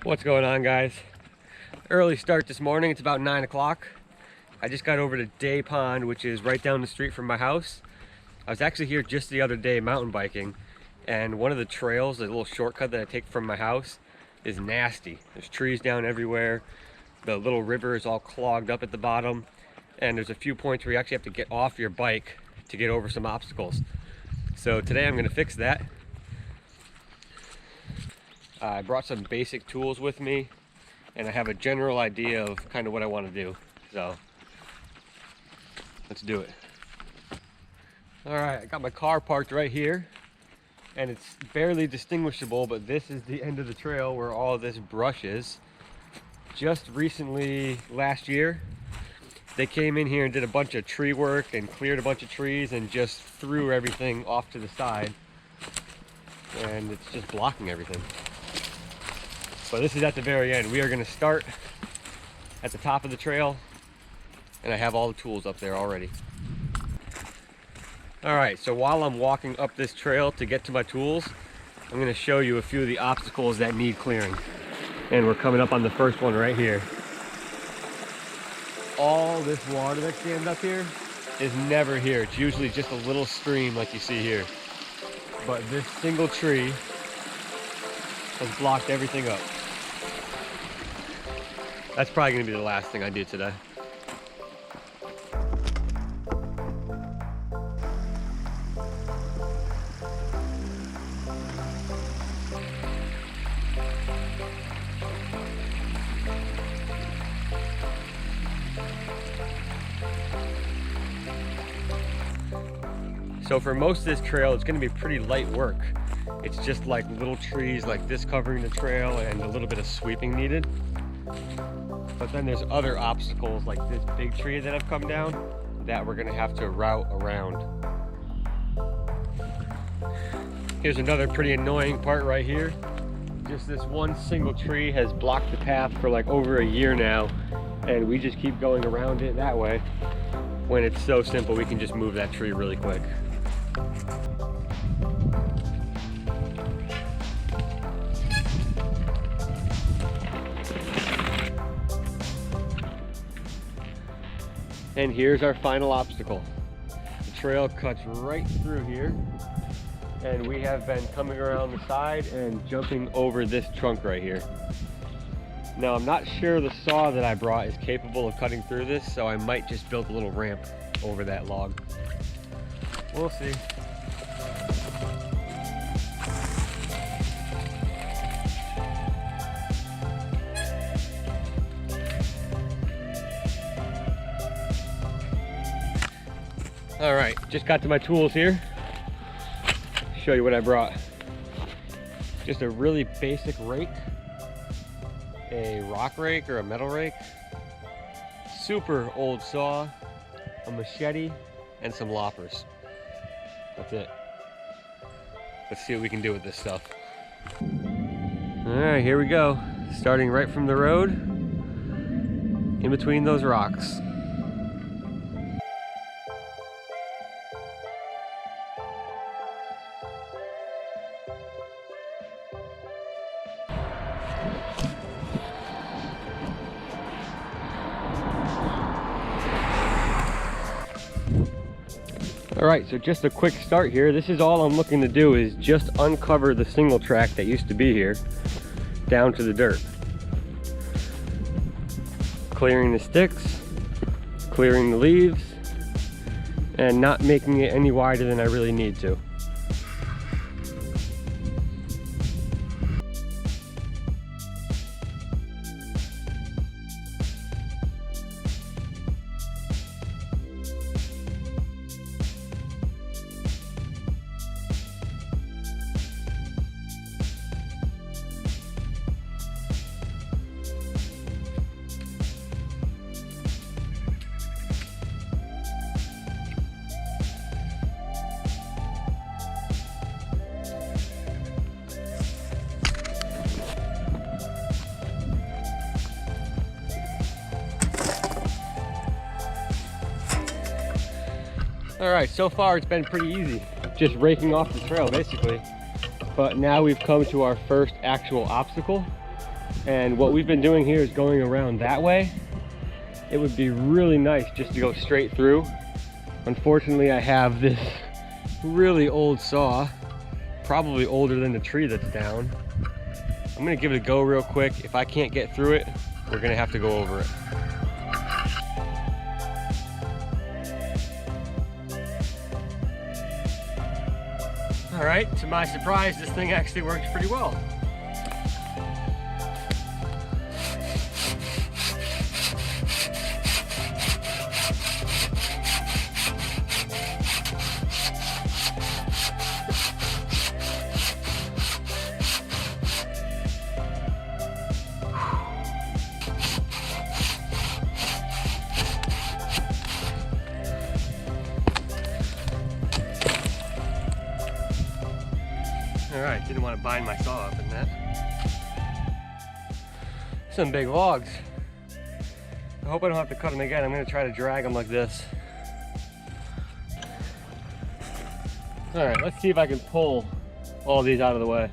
What's going on, guys? Early start this morning. It's about 9 o'clock. I just got over to Day Pond, which is right down the street from my house. I was actually here just the other day mountain biking, and one of the trails, the little shortcut that I take from my house, is nasty. There's trees down everywhere. The little river is all clogged up at the bottom, and there's a few points where you actually have to get off your bike to get over some obstacles. So today I'm going to fix that. I brought some basic tools with me, and I have a general idea of kind of what I want to do. So let's do it. All right, I got my car parked right here, and it's barely distinguishable, but this is the end of the trail where all of this brush is. Just recently, last year, they came in here and did a bunch of tree work and cleared a bunch of trees and just threw everything off to the side, and it's just blocking everything. But this is at the very end. We are going to start at the top of the trail, and I have all the tools up there already. All right, so while I'm walking up this trail to get to my tools, I'm going to show you a few of the obstacles that need clearing. And we're coming up on the first one right here. All this water that stands up here is never here. It's usually just a little stream like you see here. But this single tree has blocked everything up. That's probably going to be the last thing I do today. So for most of this trail, it's going to be pretty light work. It's just like little trees like this covering the trail and a little bit of sweeping needed. But then there's other obstacles like this big tree that have come down that we're going to have to route around. Here's another pretty annoying part right here. Just this one single tree has blocked the path for like over a year now, and we just keep going around it that way when it's so simple we can just move that tree really quick. And here's our final obstacle. The trail cuts right through here, and we have been coming around the side and jumping over this trunk right here. Now, I'm not sure the saw that I brought is capable of cutting through this, so I might just build a little ramp over that log. We'll see. All right, just got to my tools here. Show you what I brought. Just a really basic rake, a rock rake or a metal rake, super old saw, a machete, and some loppers. That's it. Let's see what we can do with this stuff. All right, here we go. Starting right from the road, in between those rocks. All right, so just a quick start here. This is all I'm looking to do is just uncover the single track that used to be here down to the dirt. Clearing the sticks, clearing the leaves, and not making it any wider than I really need to. All right, so far it's been pretty easy, just raking off the trail basically. But now we've come to our first actual obstacle, And what we've been doing here is going around that way. It would be really nice just to go straight through. Unfortunately, I have this really old saw, probably older than the tree that's down. I'm gonna give it a go real quick. If I can't get through it, we're gonna have to go over it. All right, to my surprise, this thing actually works pretty well. All right, didn't want to bind my saw up in that. Some big logs. I hope I don't have to cut them again. I'm going to try to drag them like this. All right, let's see if I can pull all these out of the way.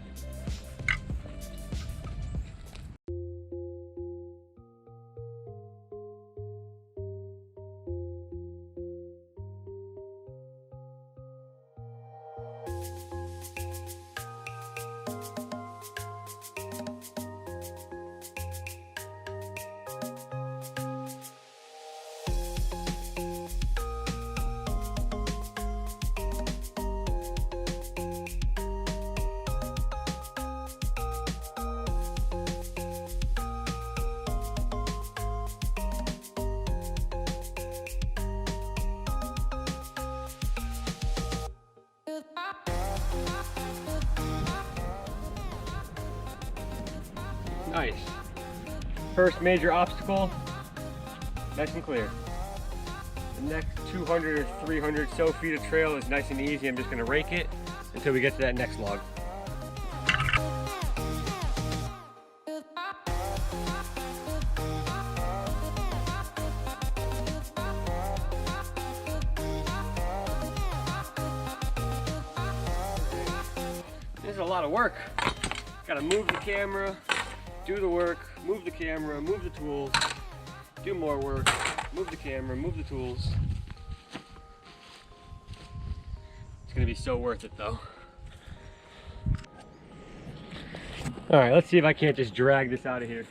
Nice. First major obstacle, nice and clear. The next 200 or 300 so feet of trail is nice and easy. I'm just gonna rake it until we get to that next log. This is a lot of work. Gotta move the camera, do the work, move the camera, move the tools, do more work, move the camera, move the tools. It's gonna be so worth it though. All right, let's see if I can't just drag this out of here.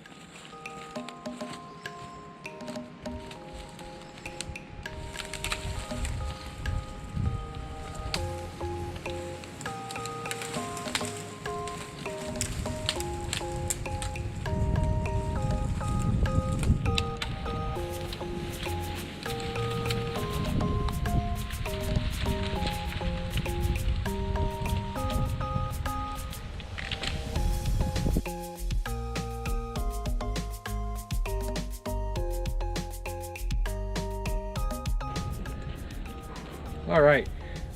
All right,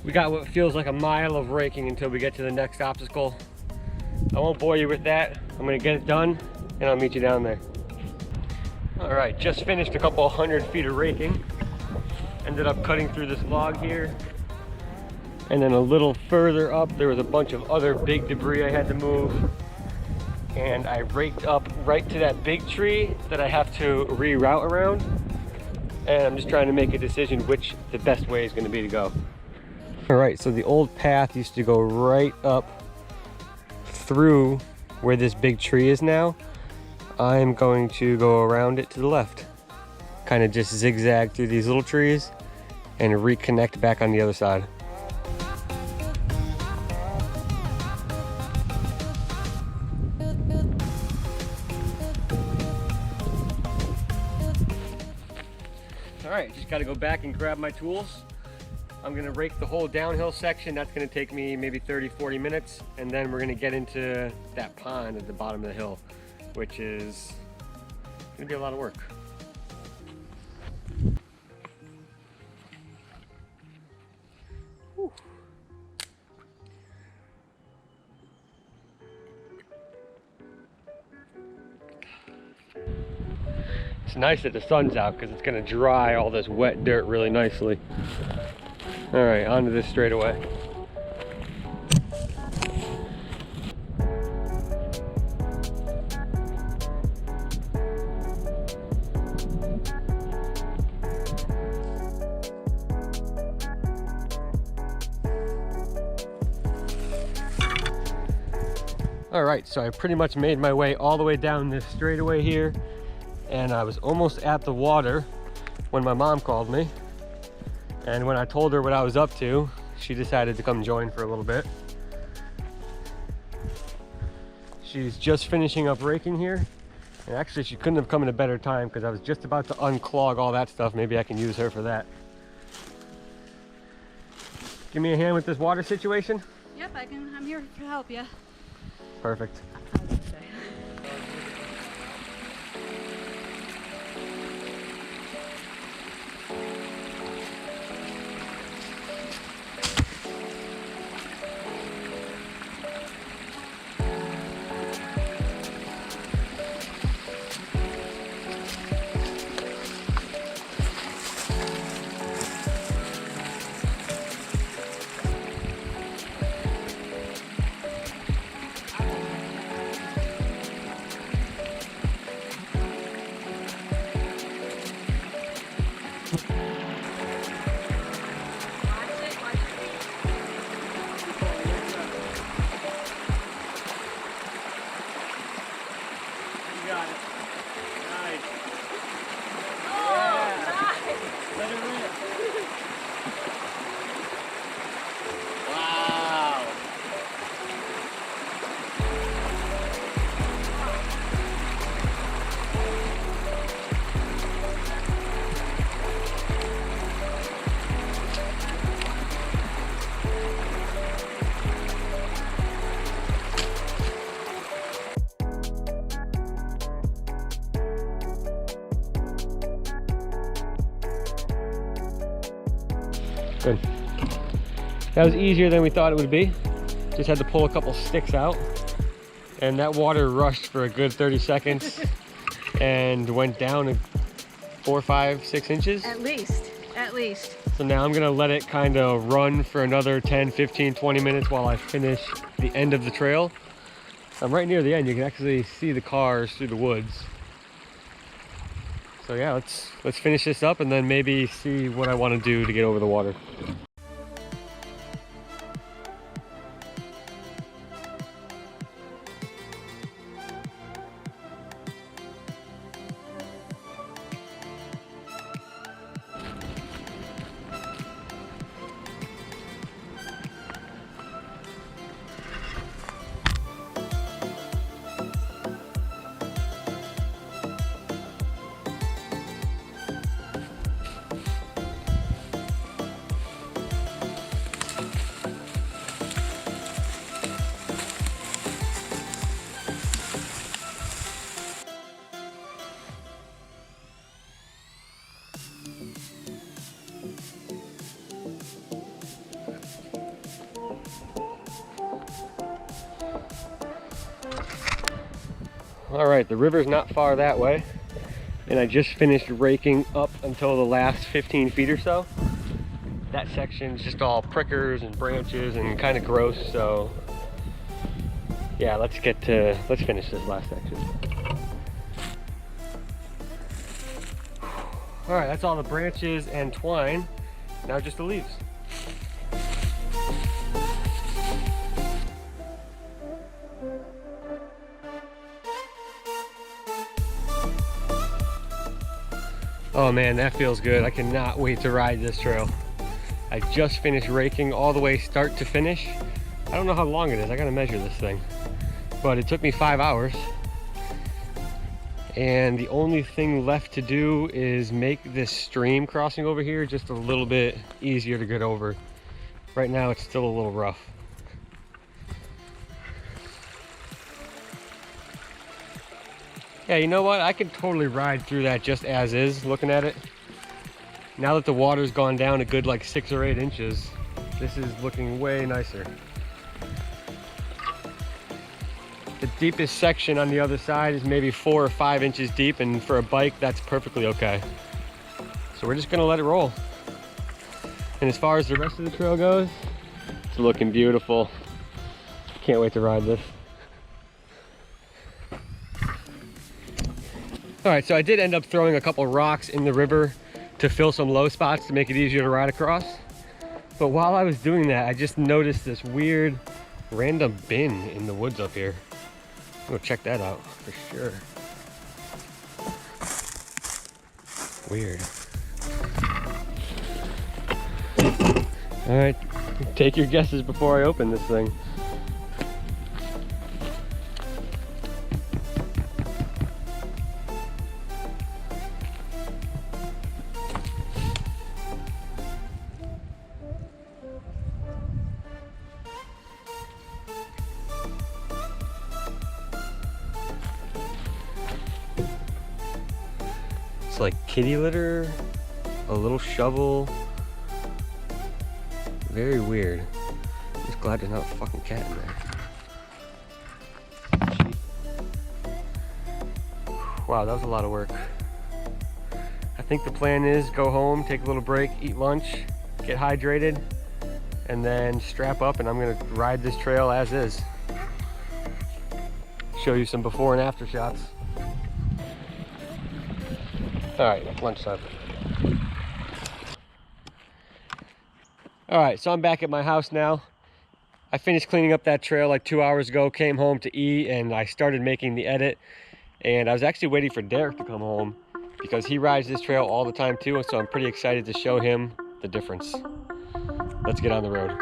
we got what feels like a mile of raking until we get to the next obstacle. I won't bore you with that. I'm gonna get it done and I'll meet you down there. All right, just finished a couple 100 feet of raking. Ended up cutting through this log here. And then a little further up, there was a bunch of other big debris I had to move. And I raked up right to that big tree that I have to reroute around. And I'm just trying to make a decision which the best way is going to be to go. All right, so the old path used to go right up through where this big tree is now. I'm going to go around it to the left. Kind of just zigzag through these little trees and reconnect back on the other side. All right, just got to go back and grab my tools. I'm going to rake the whole downhill section. That's going to take me maybe 30-40 minutes, and then we're going to get into that pond at the bottom of the hill, which is going to be a lot of work. Whew. It's nice that the sun's out because it's going to dry all this wet dirt really nicely. All right, onto this straightaway. All right, so I pretty much made my way all the way down this straightaway here, and I was almost at the water when my mom called me. And when I told her what I was up to, she decided to come join for a little bit. She's just finishing up raking here. And actually, she couldn't have come in a better time because I was just about to unclog all that stuff. Maybe I can use her for that. Give me a hand with this water situation? Yep, I'm here to help you. Perfect. Good. That was easier than we thought it would be. Just had to pull a couple sticks out, and that water rushed for a good 30 seconds and went down 4, 5, 6 inches. At least. So now I'm gonna let it kind of run for another 10, 15, 20 minutes while I finish the end of the trail. I'm right near the end. You can actually see the cars through the woods. So yeah, let's finish this up and then maybe see what I want to do to get over the water. All right, the river's not far that way, and I just finished raking up until the last 15 feet or so. That section's just all prickers and branches and kind of gross, so yeah, let's finish this last section. All right, that's all the branches and twine. Now just the leaves. Oh man, that feels good. I cannot wait to ride this trail. I just finished raking all the way start to finish. I don't know how long it is. I gotta measure this thing. But it took me 5 hours. And the only thing left to do is make this stream crossing over here just a little bit easier to get over. Right now it's still a little rough. Yeah, you know what? I could totally ride through that just as is, looking at it. Now that the water's gone down a good like 6 or 8 inches, this is looking way nicer. The deepest section on the other side is maybe 4 or 5 inches deep, and for a bike, that's perfectly okay. So we're just gonna let it roll. And as far as the rest of the trail goes, it's looking beautiful. Can't wait to ride this. All right, so I did end up throwing a couple rocks in the river to fill some low spots to make it easier to ride across. But while I was doing that, I just noticed this weird random bin in the woods up here. Go check that out for sure. Weird. All right, take your guesses before I open this thing. It's like kitty litter, a little shovel. Very weird. Just glad there's not a fucking cat in there. Wow, that was a lot of work. I think the plan is go home, take a little break, eat lunch, get hydrated, and then strap up, and I'm gonna ride this trail as is. Show you some before and after shots. All right, lunchtime. All right, so I'm back at my house now. I finished cleaning up that trail like 2 hours ago, came home to eat, and I started making the edit. And I was actually waiting for Derek to come home because he rides this trail all the time too, so I'm pretty excited to show him the difference. Let's get on the road.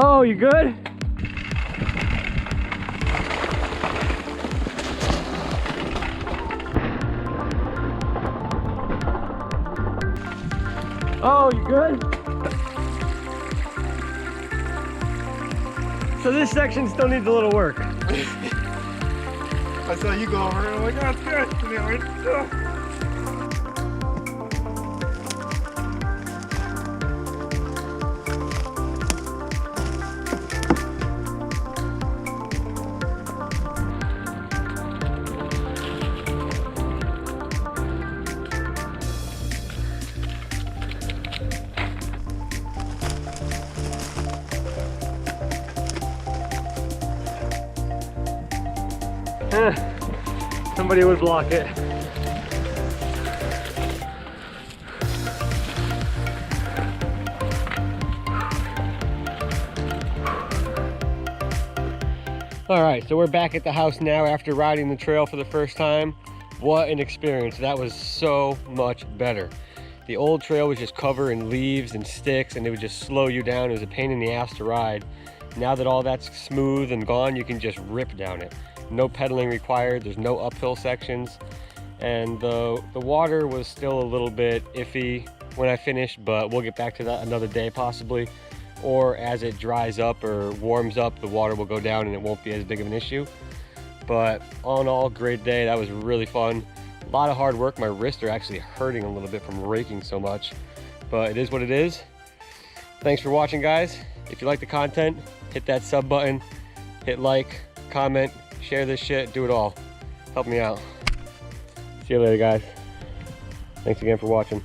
Oh, you good? Oh, you good? So this section still needs a little work. I saw you go over it, I'm like, oh, it's good. And then I went, oh. Somebody would block it. All right, so we're back at the house now after riding the trail for the first time. What an experience. That was so much better. The old trail was just covered in leaves and sticks, and it would just slow you down. It was a pain in the ass to ride. Now that all that's smooth and gone, you can just rip down it. No pedaling required, there's no uphill sections. And the water was still a little bit iffy when I finished, but we'll get back to that another day possibly. Or as it dries up or warms up, the water will go down and it won't be as big of an issue. But all in all, great day. That was really fun. A lot of hard work. My wrists are actually hurting a little bit from raking so much, but it is what it is. Thanks for watching, guys. If you like the content, hit that sub button, hit like, comment, share this shit, do it all. Help me out. See you later, guys. Thanks again for watching.